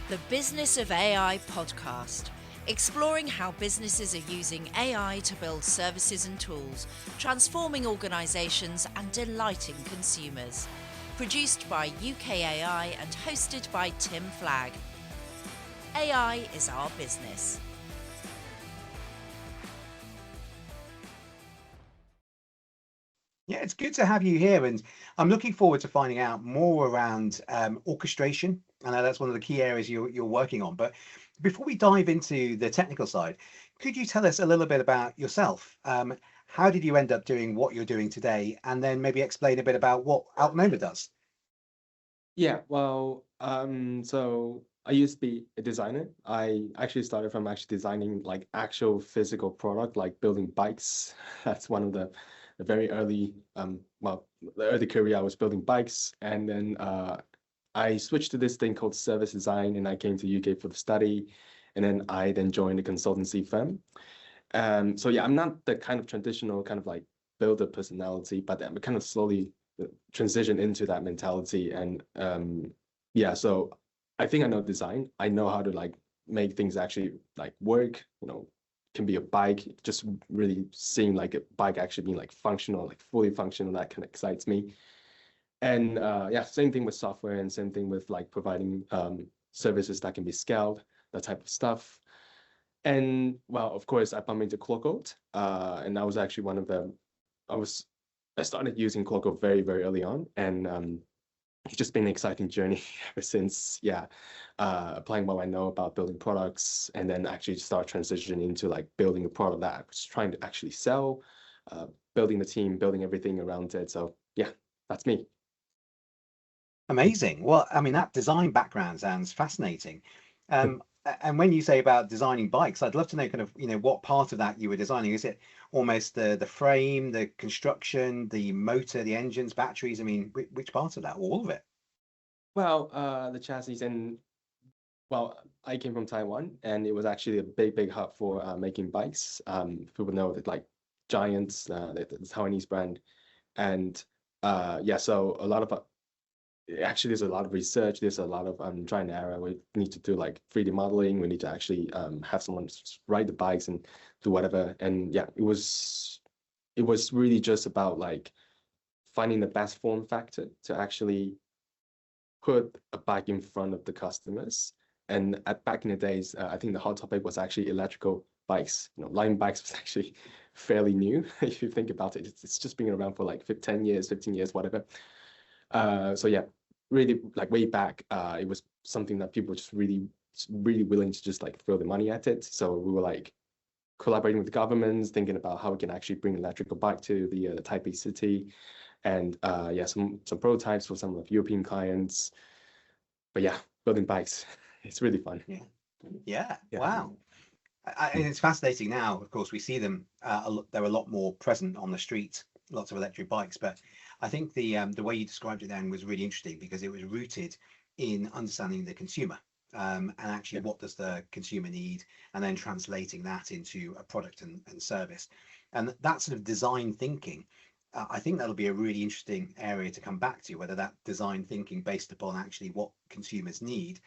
The Business of AI podcast, exploring how businesses are using AI to build services and tools, transforming organisations and delighting consumers. Produced by UKAI and hosted by Tim Flagg. AI is our business. Yeah, it's good to have you here, and I'm looking forward to finding out more around orchestration. I know that's one of the key areas you're working on. But before we dive into the technical side, could you tell us a little bit about yourself? How did you end up doing what you're doing today, and then maybe explain a bit about what Alknoma does? Yeah, so I used to be a designer. I actually started from designing like actual physical product, like building bikes. That's one of the very early, the early career I was building bikes. And then I switched to this thing called service design, and I came to UK for the study. And then I joined a consultancy firm. So yeah, I'm not the kind of traditional kind of like builder personality, but I'm kind of slowly transition into that mentality. And yeah, so I think I know design. I know how to like make things actually like work. Can be a bike, just really seeing like a bike actually being like functional, like fully functional. That kind of excites me. And yeah, same thing with software, and same thing with like providing services that can be scaled, that type of stuff. And well, of course, I bumped into Cloud, and I was actually one of them. I started using Cloud very, very early on, and it's just been an exciting journey ever since. Yeah, applying what I know about building products, and then actually start transitioning into like building a product that I was trying to actually sell, building the team, building everything around it. So yeah, that's me. Amazing. Well, I mean, that design background sounds fascinating. And when you say about designing bikes, I'd love to know kind of, what part of that you were designing. Is it almost the frame, the construction, the motor, the engines, batteries? I mean, which part of that? All of it? Well, the chassis I came from Taiwan, and it was actually a big, big hub for making bikes. People know that like Giants, the Taiwanese brand, and yeah, so a lot of actually there's a lot of research. There's a lot of trial and error. We need to do like 3D modeling. We need to actually have someone ride the bikes and do whatever. And yeah, it was really just about like finding the best form factor to actually put a bike in front of the customers. And back in the days, I think the hot topic was actually electrical bikes. Line bikes was actually fairly new. If you think about it, it's just been around for like 10 years, 15 years, whatever. So yeah, really like way back, it was something that people were just really, really willing to just like throw the money at it. So we were like collaborating with the governments, thinking about how we can actually bring electrical bike to the Taipei city, and yeah, some prototypes for some of European clients. But yeah, building bikes, it's really fun. Yeah. Yeah. Yeah. Wow. And it's fascinating now. Of course, we see them. They're a lot more present on the street. Lots of electric bikes, but I think the way you described it then was really interesting because it was rooted in understanding the consumer, and actually Yeah. what does the consumer need, and then translating that into a product and service, and that sort of design thinking. I think that'll be a really interesting area to come back to, whether that design thinking based upon actually what consumers need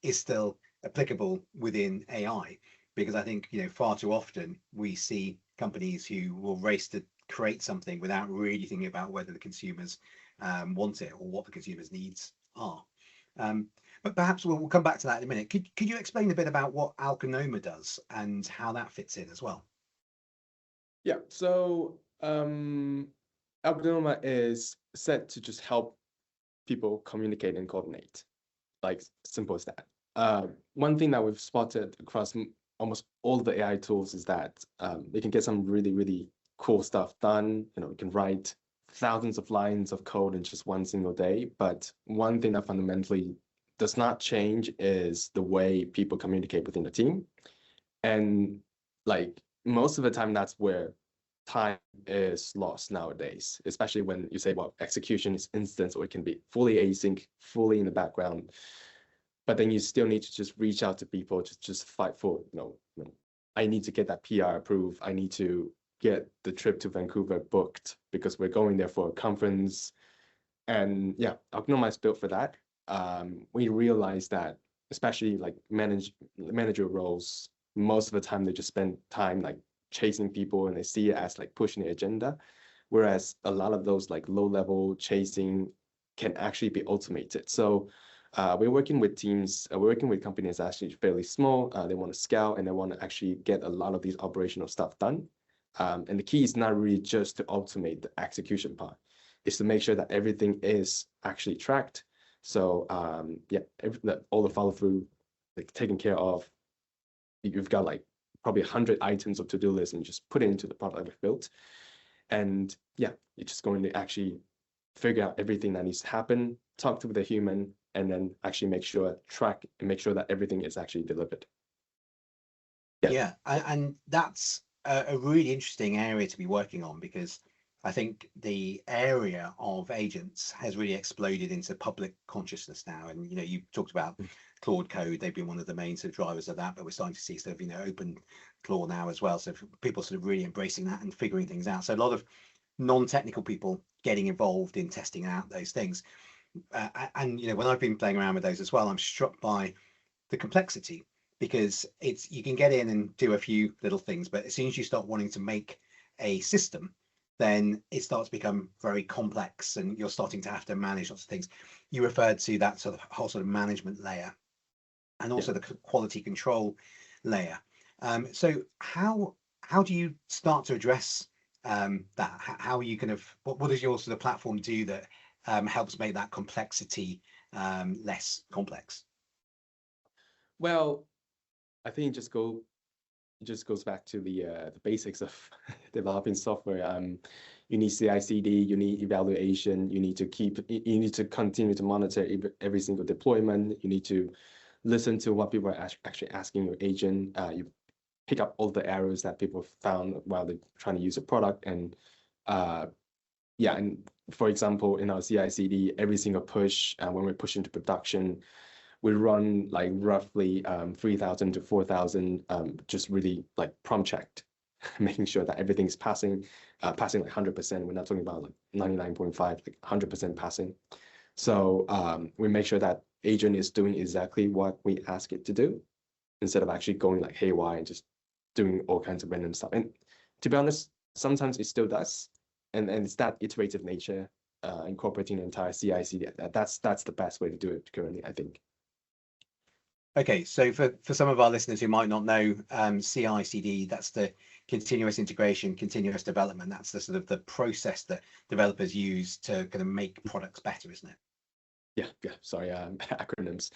is still applicable within AI, because I think far too often we see companies who will race to create something without really thinking about whether the consumers want it or what the consumers' needs are. Um, but perhaps we'll come back to that in a minute. Could you explain a bit about what Alknoma does and how that fits in as well? Yeah. So Alknoma is set to just help people communicate and coordinate, like simple as that. One thing that we've spotted across almost all of the AI tools is that they can get some really, really cool stuff done. You can write thousands of lines of code in just one single day. But one thing that fundamentally does not change is the way people communicate within the team. And like most of the time, that's where time is lost nowadays, especially when you say, well, execution is instant, or it can be fully async, fully in the background. But then you still need to just reach out to people to just fight for, I need to get that PR approved. I need to get the trip to Vancouver booked because we're going there for a conference. And yeah, Alknoma is built for that. We realized that especially like manager roles, most of the time they just spend time like chasing people and they see it as like pushing the agenda. Whereas a lot of those like low level chasing can actually be automated. So we're working with teams, we're working with companies actually fairly small. They want to scale and they want to actually get a lot of these operational stuff done. And the key is not really just to automate the execution part, it's to make sure that everything is actually tracked. So yeah, all the follow through, like taken care of. You've got like probably 100 items of to-do list and you just put it into the product that we've built. And yeah, you're just going to actually figure out everything that needs to happen, talk to the human, and then actually track and make sure that everything is actually delivered. Yeah, and that's a really interesting area to be working on, because I think the area of agents has really exploded into public consciousness now. And you talked about Claude Code; they've been one of the main sort of drivers of that. But we're starting to see sort of open Claude now as well. So people sort of really embracing that and figuring things out. So a lot of non-technical people getting involved in testing out those things. And when I've been playing around with those as well, I'm struck by the complexity, because you can get in and do a few little things, but as soon as you start wanting to make a system, then it starts to become very complex and you're starting to have to manage lots of things. You referred to that sort of whole sort of management layer and also the quality control layer. So how do you start to address that? How are you kind of, what does your sort of platform do that helps make that complexity less complex? Well, I think it just goes back to the basics of developing software. You need CI/CD, you need evaluation, you need to continue to monitor every single deployment. You need to listen to what people are actually asking your agent. You pick up all the errors that people found while they're trying to use a product. And yeah, and for example, in our CI/CD, every single push, when we push into production, we run like roughly 3,000 to 4,000 just really like prompt checked, making sure that everything's passing like 100%. We're not talking about like 99.5, like 100% passing. So we make sure that agent is doing exactly what we ask it to do, instead of actually going like haywire and just doing all kinds of random stuff. And to be honest, sometimes it still does. And it's that iterative nature, incorporating the entire CI/CD. That's the best way to do it currently, I think. Okay, so for some of our listeners who might not know, CI/CD, that's the continuous integration, continuous development. That's the sort of the process that developers use to kind of make products better, isn't it? Yeah. Sorry, acronyms.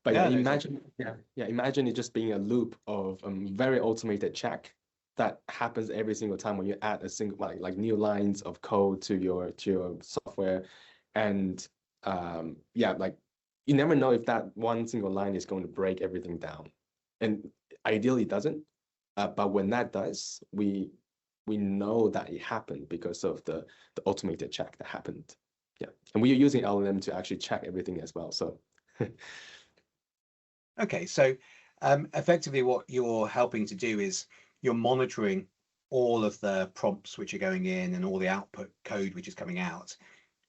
But Yeah, yeah, no, imagine it just being a loop of very automated check that happens every single time when you add a single like new lines of code to your software. And yeah, like you never know if that one single line is going to break everything down. And ideally it doesn't. But when that does, we know that it happened because of the automated check that happened. Yeah. And we are using LLM to actually check everything as well. So okay, so effectively what you're helping to do is you're monitoring all of the prompts which are going in and all the output code which is coming out.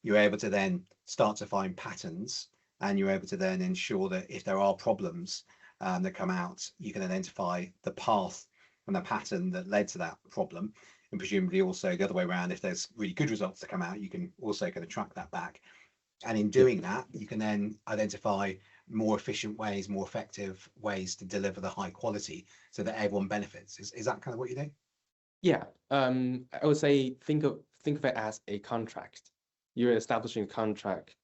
You're able to then start to find patterns, and you're able to then ensure that if there are problems that come out, you can identify the path and the pattern that led to that problem. And presumably also the other way around, if there's really good results that come out, you can also kind of track that back. And in doing that, you can then identify more efficient ways, more effective ways to deliver the high quality so that everyone benefits. Is that kind of what you do? yeah, I would say think of it as a contract. You're establishing a contract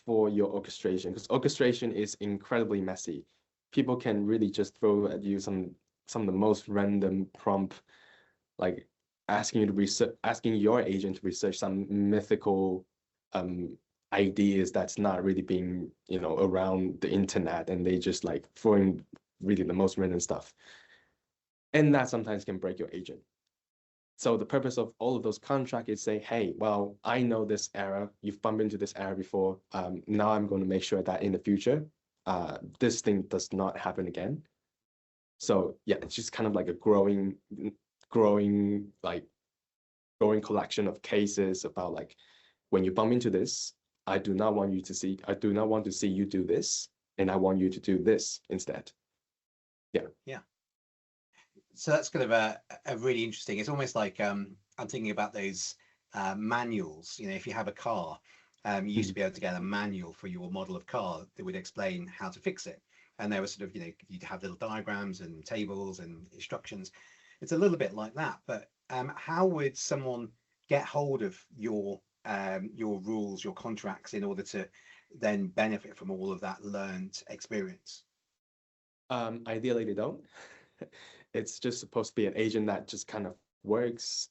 for your orchestration, because orchestration is incredibly messy. People can really just throw at you some of the most random prompt, like asking your agent to research some mythical ideas that's not really being around the internet, and they just like throwing really the most random stuff, and that sometimes can break your agent. So the purpose of all of those contracts is say, hey, well, I know this error, you've bumped into this error before. Now I'm going to make sure that in the future, this thing does not happen again. So yeah, it's just kind of like a growing collection of cases about like, when you bump into this, I do not want to see you do this. and I want you to do this instead. Yeah. So that's kind of a really interesting, it's almost like I'm thinking about those manuals. If you have a car, you used to be able to get a manual for your model of car that would explain how to fix it. And there was sort of, you'd have little diagrams and tables and instructions. It's a little bit like that, but how would someone get hold of your rules, your contracts, in order to then benefit from all of that learned experience? Ideally, they don't. It's just supposed to be an agent that just kind of works,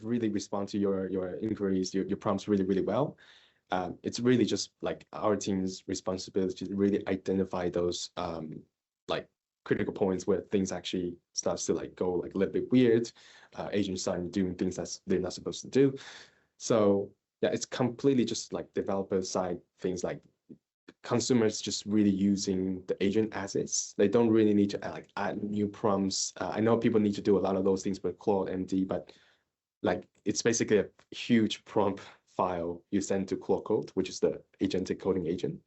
really respond to your inquiries, your prompts really, really well. It's really just like our team's responsibility to really identify those like critical points where things actually starts to like go like a little bit weird. Agents start doing things that they're not supposed to do. So yeah, it's completely just like developer side things, like consumers just really using the agent as is. They don't really need to add new prompts. I know people need to do a lot of those things with Claude MD, but like it's basically a huge prompt file you send to Claude Code, which is the agentic coding agent.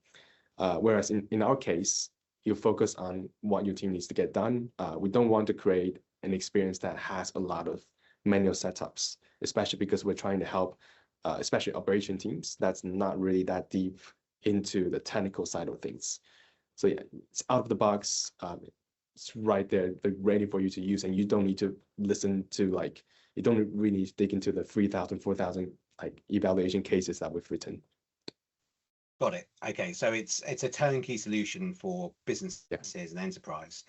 Whereas in our case, you focus on what your team needs to get done. We don't want to create an experience that has a lot of manual setups, especially because we're trying to help, especially operation teams that's not really that deep into the technical side of things. So yeah, it's out of the box. It's right there, they're ready for you to use, and you don't need to listen to like, you don't really need to dig into the 3,000, 4,000 like evaluation cases that we've written. Got it. Okay, so it's a turnkey solution for businesses and enterprise.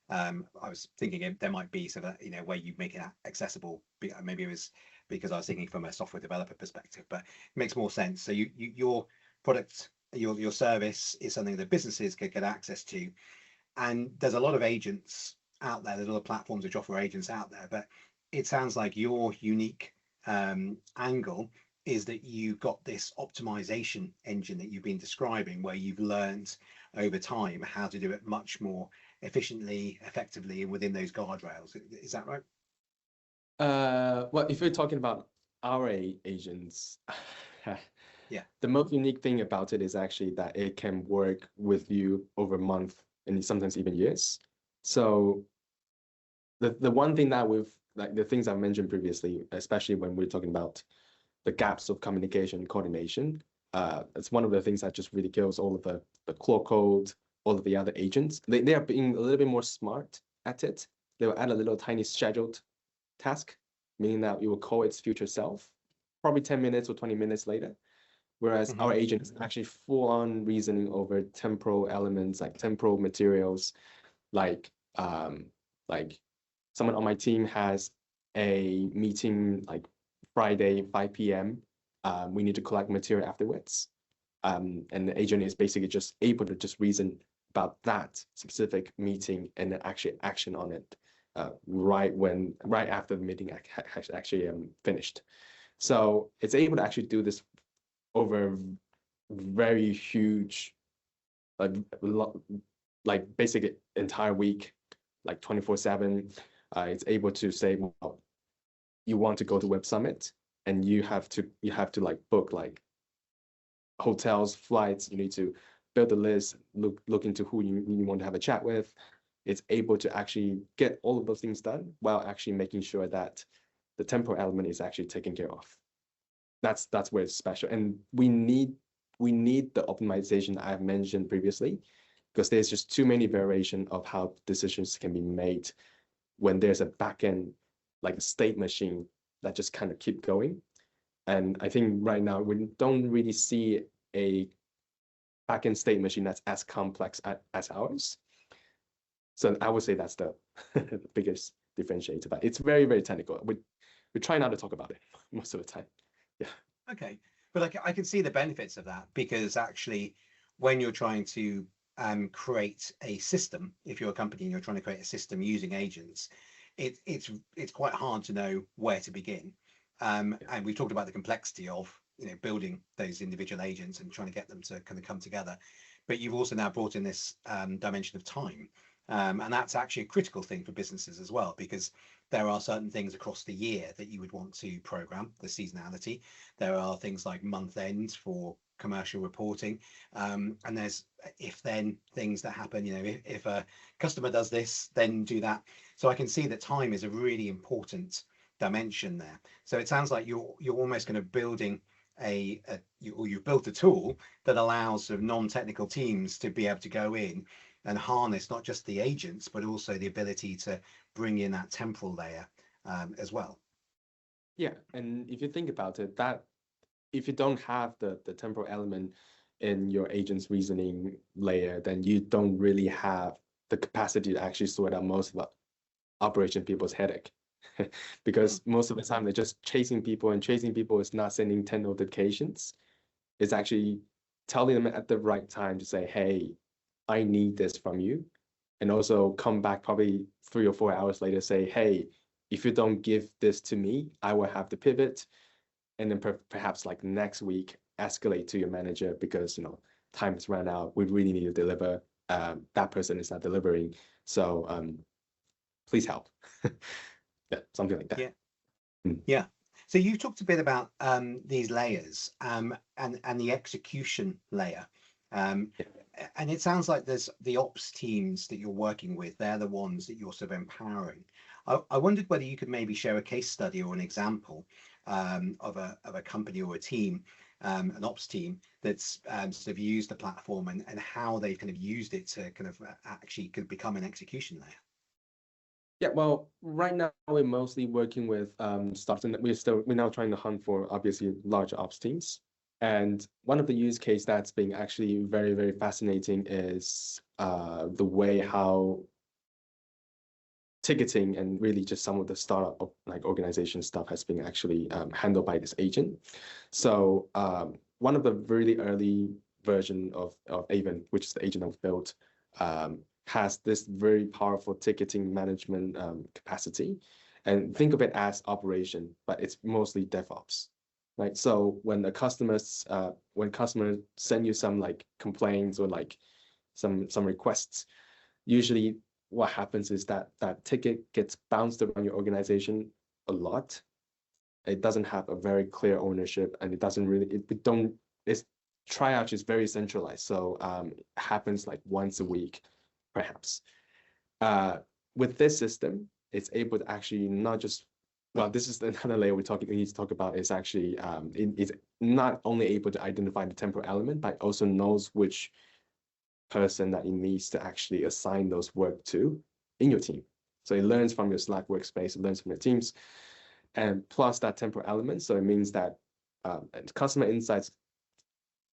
I was thinking there might be sort of where you make it accessible. Maybe it was because I was thinking from a software developer perspective, but it makes more sense. So your product, your service is something that businesses could get access to, and there's a lot of agents out there. There's a lot of platforms which offer agents out there, but it sounds like your unique angle is that you've got this optimization engine that you've been describing, where you've learned over time how to do it much more efficiently, effectively, and within those guardrails. Is that right? Well, if you're talking about our agents, yeah, the most unique thing about it is actually that it can work with you over a month and sometimes even years. So the one thing that we've, like the things I mentioned previously, especially when we're talking about the gaps of communication coordination, it's one of the things that just really kills all of the Claude Code, all of the other agents. They are being a little bit more smart at it. They will add a little tiny scheduled task, meaning that you will call its future self probably 10 minutes or 20 mintes later. Whereas our agent is actually full on reasoning over temporal elements, like temporal materials, like someone on my team has a meeting like Friday, 5 p.m. We need to collect material afterwards. And the agent is basically just able to just reason about that specific meeting and then actually action on it right after the meeting has actually finished. So it's able to actually do this over very huge, like basically entire week, like 24/7. It's able to say, well, you want to go to Web Summit, and you have to like book like hotels, flights. You need to build a list, look into who you want to have a chat with. It's able to actually get all of those things done while actually making sure that the temporal element is actually taken care of. That's where it's special, and we need the optimization that I've mentioned previously, because there's just too many variation of how decisions can be made when there's a backend, like a state machine that just kind of keep going. And I think right now we don't really see a backend state machine that's as complex as ours. So I would say that's the, the biggest differentiator, but it's very, very technical. We try not to talk about it most of the time. Yeah. Okay, but I can see the benefits of that, because actually when you're trying to create a system, if you're a company and you're trying to create a system using agents, it's quite hard to know where to begin. And we've talked about the complexity of building those individual agents and trying to get them to kind of come together. But you've also now brought in this dimension of time. And that's actually a critical thing for businesses as well, because there are certain things across the year that you would want to program, the seasonality. There are things like month end for commercial reporting. And there's if then things that happen, if a customer does this, then do that. So I can see that time is a really important dimension there. So it sounds like you're almost kind of building you've built a tool that allows sort of non-technical teams to be able to go in and harness not just the agents, but also the ability to bring in that temporal layer as well. Yeah, and if you think about it, that if you don't have the temporal element in your agent's reasoning layer, then you don't really have the capacity to actually sort out most of the operation people's headache. Because most of the time they're just chasing people, and chasing people is not sending 10 notifications. It's actually telling them at the right time to say, hey, I need this from you. And also come back probably 3 or 4 hours later, say, hey, if you don't give this to me, I will have to pivot. And then perhaps like next week, escalate to your manager because, time has run out. We really need to deliver. That person is not delivering. So please help. Yeah, something like that. Yeah. Yeah. So you talked a bit about these layers and the execution layer. And it sounds like there's the ops teams that you're working with. They're the ones that you're sort of empowering. I wondered whether you could maybe share a case study or an example of a company or a team, an ops team that's sort of used the platform and how they've kind of used it to kind of actually could become an execution layer. Yeah, well, right now we're mostly working with startups, and we're now trying to hunt for obviously large ops teams. And one of the use case that's being actually very, very fascinating is the way how ticketing and really just some of the startup like organization stuff has been actually handled by this agent. So one of the really early version of Avon, which is the agent I've built, has this very powerful ticketing management capacity. And think of it as operation, but it's mostly DevOps, right? So when the customers send you some like complaints or like some requests, usually what happens is that ticket gets bounced around your organization a lot. It doesn't have a very clear ownership, and it doesn't really, its triage is very centralized. So it happens like once a week, perhaps. With this system, it's able to actually not just, well, this is another layer we need to talk about is actually, it's not only able to identify the temporal element, but also knows which person that it needs to actually assign those work to in your team. So it learns from your Slack workspace, it learns from your teams, and plus that temporal element. So it means that customer insights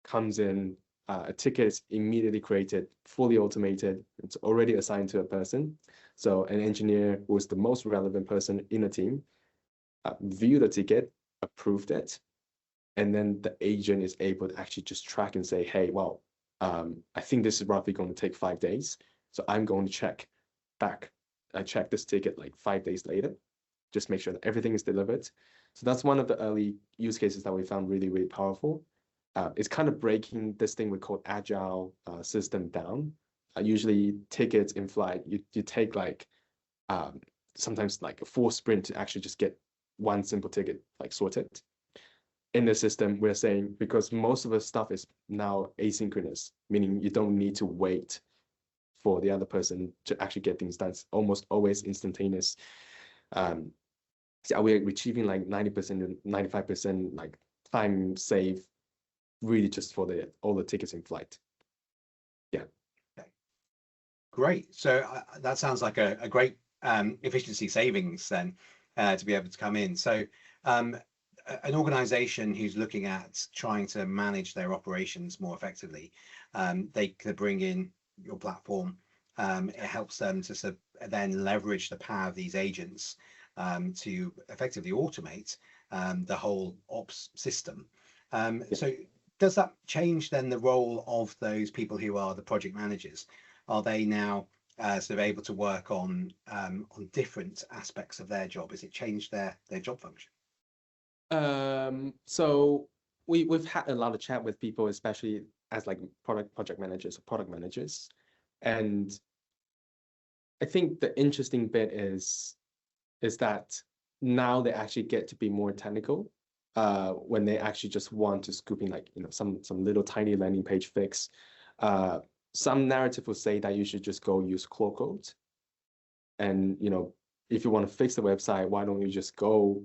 comes in, a ticket is immediately created, fully automated. It's already assigned to a person. So an engineer who is the most relevant person in a team view the ticket, approved it, and then the agent is able to actually just track and say, hey, well, I think this is roughly going to take 5 days. So I'm going to check back. I check this ticket like 5 days later, just make sure that everything is delivered. So that's one of the early use cases that we found really, really powerful. It's kind of breaking this thing we call agile system down. Usually tickets in flight, you take like sometimes like a full sprint to actually just get one simple ticket like sorted. In the system, we're saying because most of the stuff is now asynchronous, meaning you don't need to wait for the other person to actually get things done. It's almost always instantaneous. So we're achieving like 90% to 95% like time save, really just for all the tickets in flight. Yeah. Okay. Great. So that sounds like a great efficiency savings then to be able to come in. So an organization who's looking at trying to manage their operations more effectively, they could bring in your platform. It helps them to sort of then leverage the power of these agents to effectively automate the whole ops system. So does that change then the role of those people who are the project managers? Are they now sort of able to work on different aspects of their job? Has it changed their job function? So we've had a lot of chat with people, especially as like project managers or product managers. And I think the interesting bit is that now they actually get to be more technical. when they actually just want to scoop in like, some little tiny landing page fix. Some narrative will say that you should just go use Claude Code. And, if you want to fix the website, why don't you just go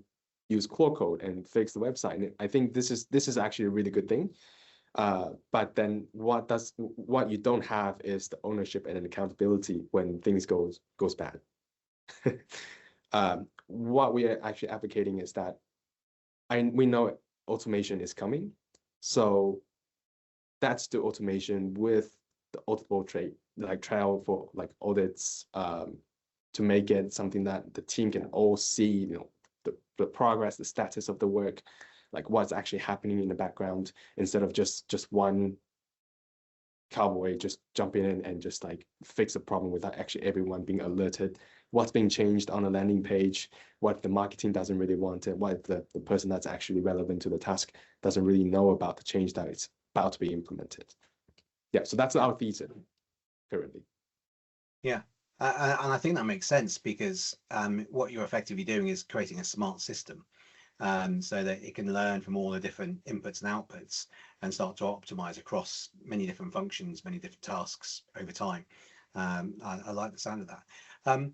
use Claude Code and fix the website? And I think this is actually a really good thing. But then what you don't have is the ownership and accountability when things goes bad. What we are actually advocating is that we know automation is coming, so that's the automation with the auditable trail for like audits, to make it something that the team can all see, the progress, the status of the work, like what's actually happening in the background, instead of just one cowboy just jumping in and just like fix a problem without actually everyone being alerted what's being changed on a landing page, what the marketing doesn't really want, and what the person that's actually relevant to the task doesn't really know about the change that it's about to be implemented. Yeah, so that's our thesis currently. Yeah, and I think that makes sense, because what you're effectively doing is creating a smart system, so that it can learn from all the different inputs and outputs and start to optimize across many different functions, many different tasks over time. I like the sound of that.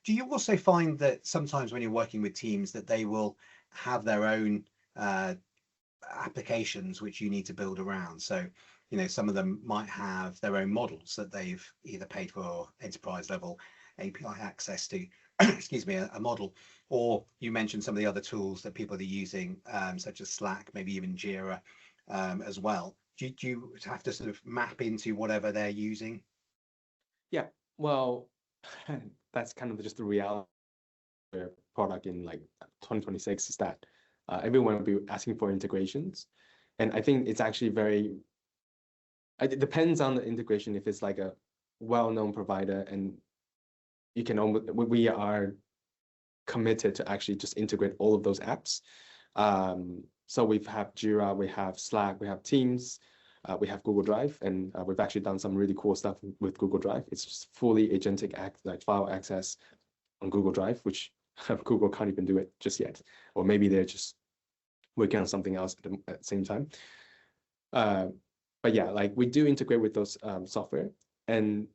Do you also find that sometimes when you're working with teams that they will have their own applications which you need to build around? So, some of them might have their own models that they've either paid for enterprise level API access to, excuse me, a model, or you mentioned some of the other tools that people are using, such as Slack, maybe even Jira, as well. Do you have to sort of map into whatever they're using? Yeah, well, that's kind of just the reality of the product in like 2026, is that everyone will be asking for integrations. And I think it's actually it depends on the integration. If it's like a well-known provider, and we are committed to actually just integrate all of those apps. So we have Jira, we have Slack, we have Teams, we have Google Drive, and we've actually done some really cool stuff with Google Drive. It's just fully agentic like file access on Google Drive, which Google can't even do it just yet, or maybe they're just working on something else at the same time. But yeah, like we do integrate with those software, and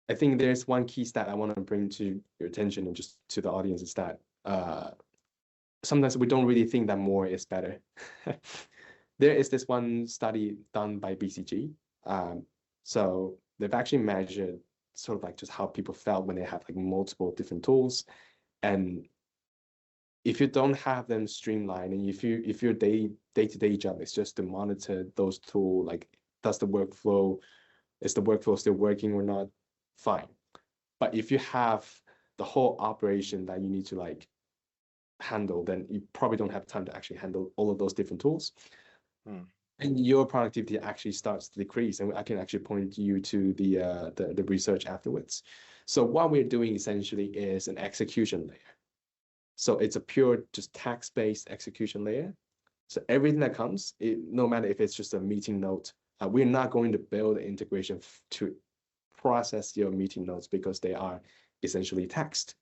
I think there's one key stat I want to bring to your attention and just to the audience, is that sometimes we don't really think that more is better. There is this one study done by BCG. So they've actually measured sort of like just how people felt when they have like multiple different tools. And if you don't have them streamlined, and if your day-to-day job is just to monitor those tools, like is the workflow still working or not, fine. But if you have the whole operation that you need to like handle, then you probably don't have time to actually handle all of those different tools. And your productivity actually starts to decrease. And I can actually point you to the research afterwards. So what we're doing essentially is an execution layer. So it's a pure just text-based execution layer. So everything that comes, no matter if it's just a meeting note, we're not going to build an integration to process your meeting notes, because they are essentially text.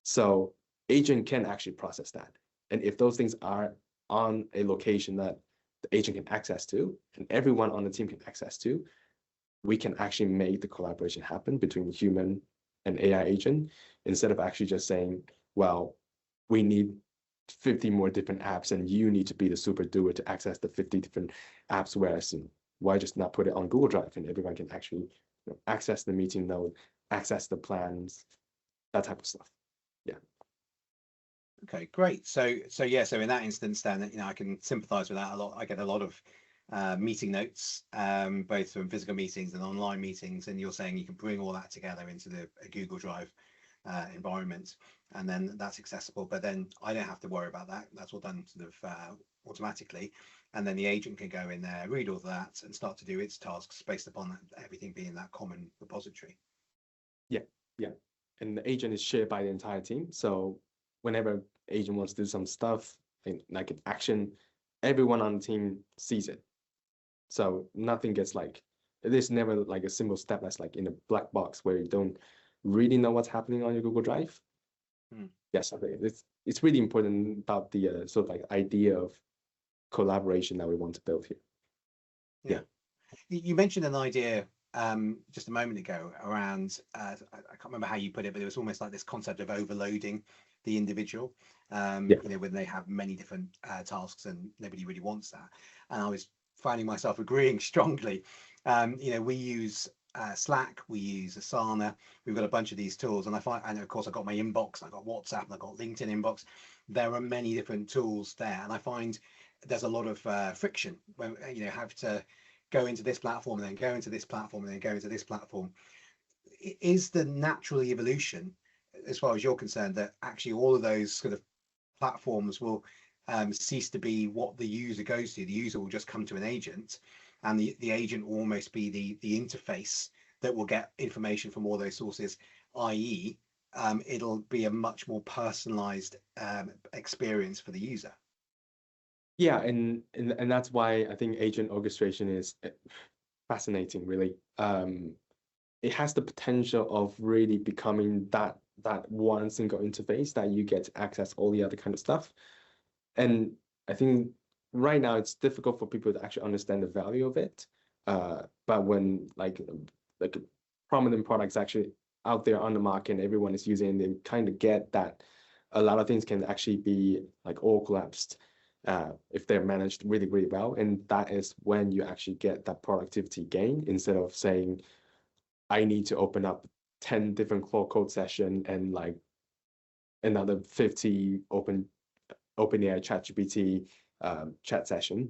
So agent can actually process that. And if those things are on a location that the agent can access to, and everyone on the team can access to, we can actually make the collaboration happen between human and AI agent, instead of actually just saying, well, we need 50 more different apps and you need to be the super doer to access the 50 different apps, whereas why just not put it on Google Drive and everyone can actually access the meeting note, access the plans, that type of stuff. Yeah. Okay, great. So in that instance, then I can sympathize with that a lot. I get a lot of meeting notes, both from physical meetings and online meetings, and you're saying you can bring all that together into a Google Drive environment, and then that's accessible. But then I don't have to worry about that. That's all done sort of automatically, and then the agent can go in there, read all that, and start to do its tasks based upon that, everything being that common repository. Yeah. And the agent is shared by the entire team. So whenever agent wants to do some stuff, like an action, everyone on the team sees it. So nothing gets like, there's never like a single step that's like in a black box where you don't really know what's happening on your Google Drive. Yes, it's really important about the sort of like idea of collaboration that we want to build here. Yeah. You mentioned an idea just a moment ago around, I can't remember how you put it, but it was almost like this concept of overloading the individual, when they have many different tasks and nobody really wants that. And I was finding myself agreeing strongly. We use Slack, we use Asana, we've got a bunch of these tools, and of course I've got my inbox, I've got WhatsApp, and I've got LinkedIn inbox. There are many different tools there, and I find there's a lot of friction when have to go into this platform and then go into this platform and then go into this platform. Is the natural evolution, as far as you're concerned, that actually all of those sort of platforms will cease to be what the user goes to? The user will just come to an agent, and the agent will almost be the interface that will get information from all those sources, i.e. It'll be a much more personalized experience for the user. Yeah, and that's why I think agent orchestration is fascinating, really. It has the potential of really becoming that one single interface that you get to access all the other kind of stuff. And I think right now it's difficult for people to actually understand the value of it. But when like prominent products actually out there on the market and everyone is using, they kind of get that a lot of things can actually be like all collapsed if they're managed really, really well. And that is when you actually get that productivity gain, instead of saying, I need to open up 10 different code session and like another 50 OpenAI ChatGPT chat session.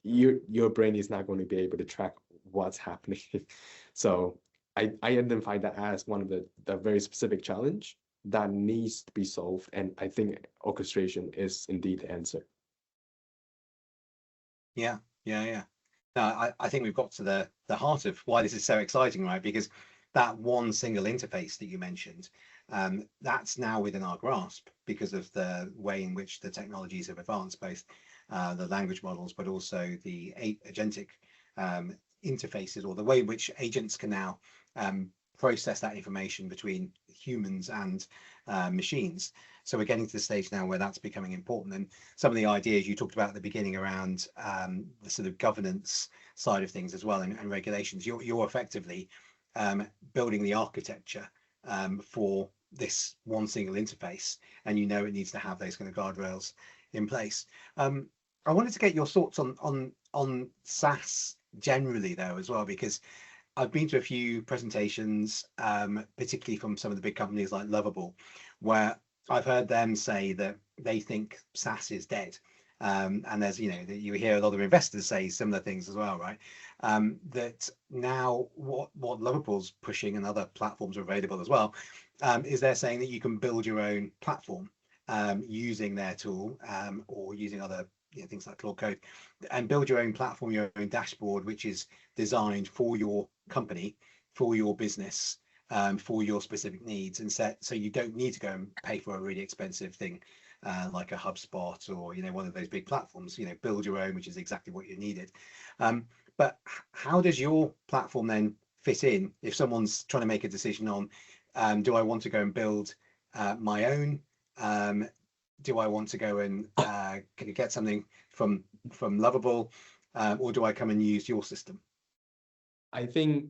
Your brain is not going to be able to track what's happening. So I identify that as one of the very specific challenge that needs to be solved. And I think orchestration is indeed the answer. Yeah. No, I think we've got to the heart of why this is so exciting, right? Because that one single interface that you mentioned, that's now within our grasp because of the way in which the technologies have advanced, both the language models, but also the agentic interfaces, or the way in which agents can now process that information between humans and machines. So we're getting to the stage now where that's becoming important. And some of the ideas you talked about at the beginning around the sort of governance side of things as well, and regulations, you're effectively building the architecture for this one single interface, and it needs to have those kind of guardrails in place. I wanted to get your thoughts on SaaS generally though as well, because I've been to a few presentations, particularly from some of the big companies like Lovable, where I've heard them say that they think SaaS is dead. And there's, you hear a lot of investors say similar things as well, right? That now what Lovable's pushing, and other platforms are available as well, is they're saying that you can build your own platform using their tool, or using other things like Claude Code, and build your own platform, your own dashboard, which is designed for your company, for your business, for your specific needs, and so you don't need to go and pay for a really expensive thing like a HubSpot or one of those big platforms. Build your own, which is exactly what you needed. But how does your platform then fit in if someone's trying to make a decision on do I want to go and build my own? Do I want to go and get something from Lovable, or do I come and use your system? I think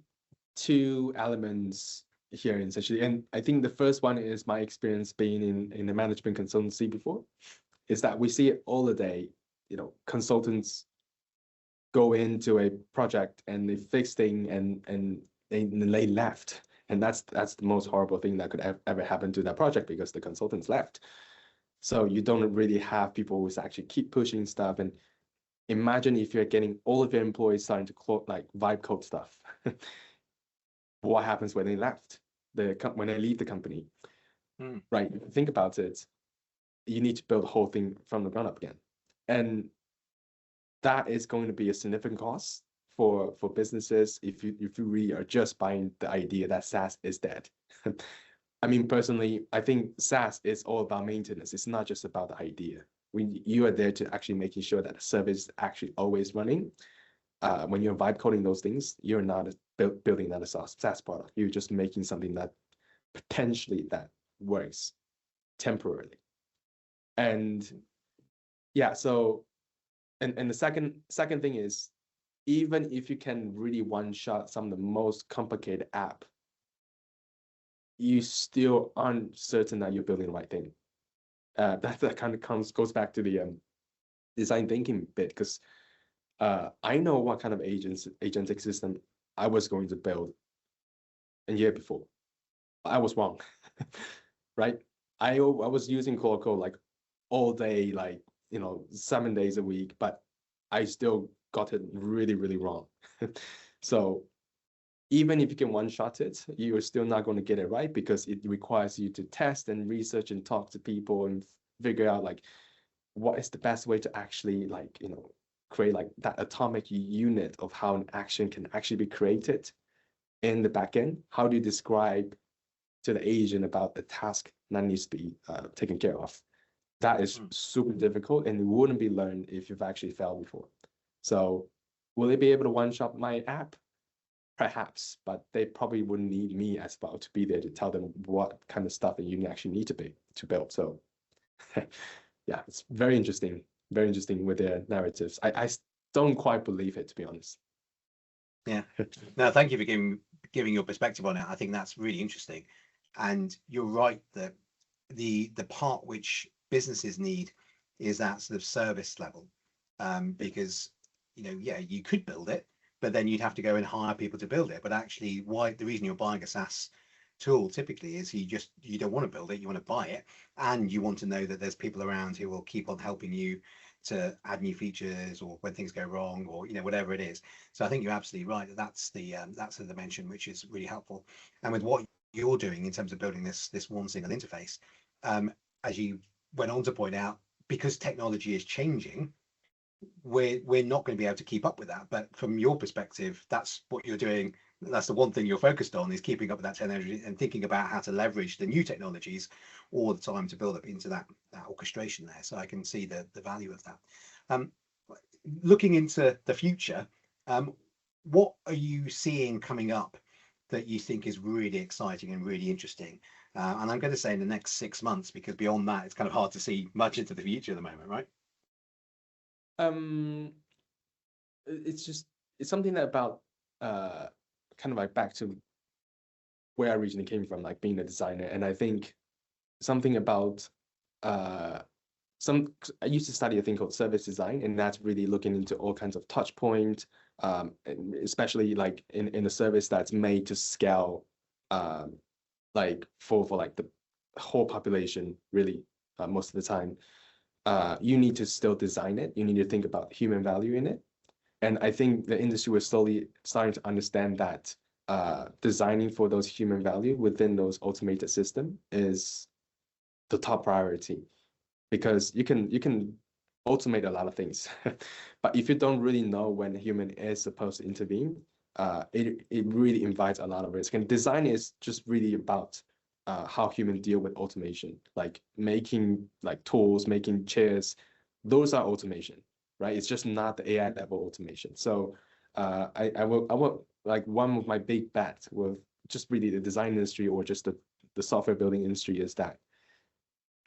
two elements here essentially, and I think the first one is my experience being in a management consultancy before, is that we see it all the day. Consultants go into a project and they fix things and they left, and that's the most horrible thing that could ever happen to that project, because the consultants left. So you don't really have people who actually keep pushing stuff. And imagine if you're getting all of your employees starting to vibe code stuff. What happens when they left? When they leave the company, right? Think about it. You need to build the whole thing from the ground up again, and that is going to be a significant cost for businesses if you really are just buying the idea that SaaS is dead. I mean, personally, I think SaaS is all about maintenance. It's not just about the idea. You are there to actually making sure that the service is actually always running. When you're vibe coding those things, you're not building another SaaS product. You're just making something that potentially that works temporarily. And yeah, so And the second thing is, even if you can really one shot some of the most complicated app, you still aren't certain that you're building the right thing. That kind of goes back to the design thinking bit, because I know what kind of agentic system I was going to build a year before. I was wrong, right? I was using Cloco like all day, like 7 days a week, but I still got it really, really wrong. So even if you can one shot it, you're still not going to get it right, because it requires you to test and research and talk to people and figure out like what is the best way to actually create like that atomic unit of how an action can actually be created in the backend. How do you describe to the agent about the task that needs to be taken care of? That is super difficult, and it wouldn't be learned if you've actually failed before. So will they be able to one-shot my app? Perhaps, but they probably wouldn't need me as well to be there to tell them what kind of stuff that you actually need to build. So yeah, it's very interesting with their narratives. I don't quite believe it, to be honest. Yeah. No, thank you for giving your perspective on it. I think that's really interesting. And you're right that the part which businesses need is that sort of service level. Because yeah, you could build it, but then you'd have to go and hire people to build it. But actually, the reason you're buying a SaaS tool typically is you don't want to build it, you want to buy it, and you want to know that there's people around who will keep on helping you to add new features, or when things go wrong, or whatever it is. So I think you're absolutely right that that's the dimension which is really helpful. And with what you're doing in terms of building this one single interface, as you went on to point out, because technology is changing, we're not going to be able to keep up with that. But from your perspective, that's what you're doing. That's the one thing you're focused on, is keeping up with that technology and thinking about how to leverage the new technologies all the time to build up into that orchestration there. So I can see the value of that. Looking into the future, what are you seeing coming up that you think is really exciting and really interesting? And I'm going to say in the next 6 months, because beyond that, it's kind of hard to see much into the future at the moment, right? It's something that about kind of like back to where I originally came from, like being a designer. And I think something about I used to study a thing called service design, and that's really looking into all kinds of touch point, especially like in a service that's made to scale, like for like the whole population, really, most of the time. You need to still design it. You need to think about human value in it. And I think the industry was slowly starting to understand that designing for those human value within those automated system is the top priority, because you can automate a lot of things, but if you don't really know when a human is supposed to intervene, it really invites a lot of risk. And design is just really about how humans deal with automation, like making like tools, making chairs. Those are automation, right? It's just not the AI level automation. So I will like, one of my big bets with just really the design industry, or just the software building industry, is that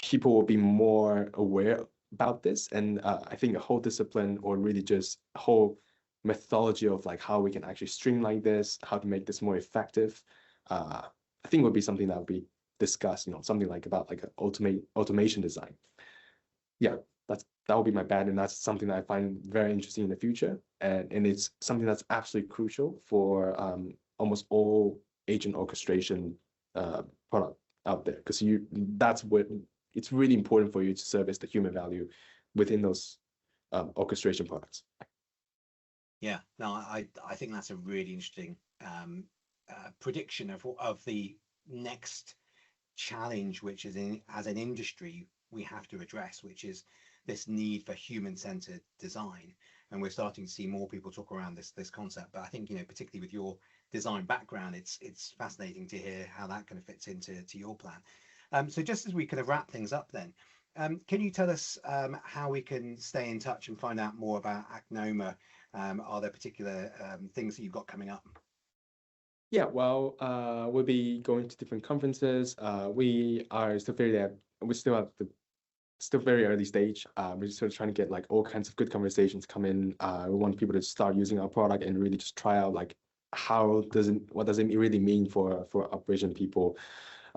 people will be more aware about this. And I think a whole discipline, or really just a whole methodology of like how we can actually streamline this, how to make this more effective, I think would be something that would be discussed, something like about like automation design. Yeah, that would be my bet, and that's something that I find very interesting in the future. And it's something that's absolutely crucial for almost all agent orchestration product out there, because that's what it's really important for you to service the human value within those orchestration products. Yeah, no, I think that's a really interesting prediction of the next challenge, which is as an industry we have to address, which is this need for human-centered design. And we're starting to see more people talk around this concept. But I think, particularly with your design background, it's fascinating to hear how that kind of fits into your plan. So just as we kind of wrap things up then, can you tell us how we can stay in touch and find out more about Alknoma? Are there particular things that you've got coming up? Yeah, well, we'll be going to different conferences. We are still we still have the still very early stage. We're just sort of trying to get like all kinds of good conversations come in. We want people to start using our product and really just try out like what does it really mean for operation people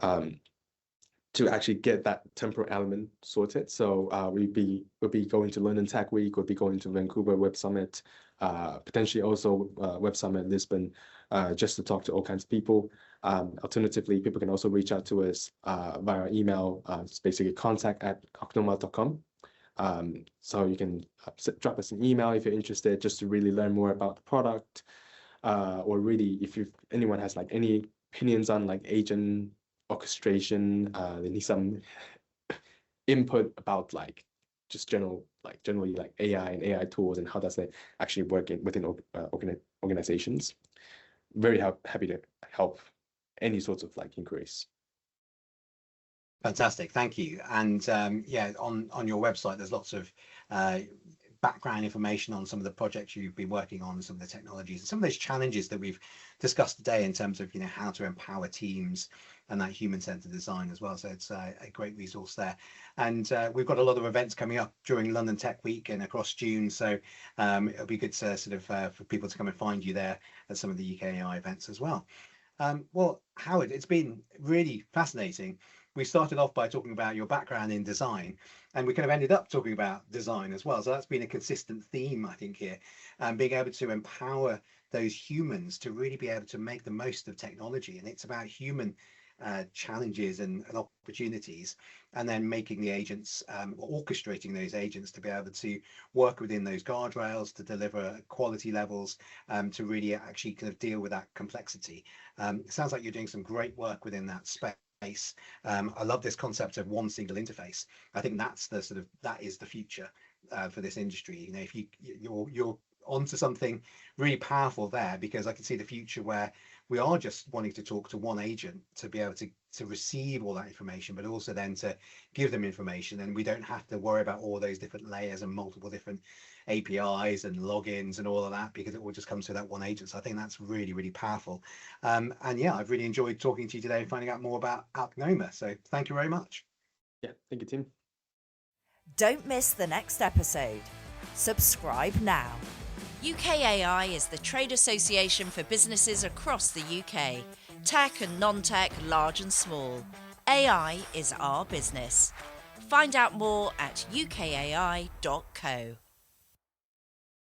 to actually get that temporal element sorted. So we'll be going to London Tech Week, we'll be going to Vancouver Web Summit, potentially also Web Summit Lisbon, just to talk to all kinds of people. Alternatively, people can also reach out to us via email. It's basically contact@alknoma.com. So you can drop us an email if you're interested, just to really learn more about the product, or really if anyone has like any opinions on like agent orchestration, they need some input about like just generally like AI and AI tools and how does it actually work within organizations. Very happy to help any sorts of like inquiries. Fantastic, thank you. And yeah, on your website, there's lots of background information on some of the projects you've been working on, some of the technologies, and some of those challenges that we've discussed today in terms of how to empower teams and that human-centered design as well. So it's a great resource there. And we've got a lot of events coming up during London Tech Week and across June. So it'll be good to sort of for people to come and find you there at some of the UK AI events as well. Well, Howard, it's been really fascinating. We started off by talking about your background in design, and we kind of ended up talking about design as well. So that's been a consistent theme, I think, here, and being able to empower those humans to really be able to make the most of technology. And it's about human challenges and opportunities, and then making the agents, orchestrating those agents to be able to work within those guardrails, to deliver quality levels, to really actually kind of deal with that complexity. It sounds like you're doing some great work within that space. I love this concept of one single interface. I think that's that is the future for this industry. If you're onto something really powerful there, because I can see the future where we are just wanting to talk to one agent to be able to receive all that information, but also then to give them information, and we don't have to worry about all those different layers and multiple different APIs and logins and all of that, because it all just comes to that one agent. So I think that's really, really powerful. And yeah, I've really enjoyed talking to you today and finding out more about Alknoma. So thank you very much. Yeah, thank you, Tim. Don't miss the next episode. Subscribe now. UKAI is the trade association for businesses across the UK, tech and non-tech, large and small. AI is our business. Find out more at ukai.co.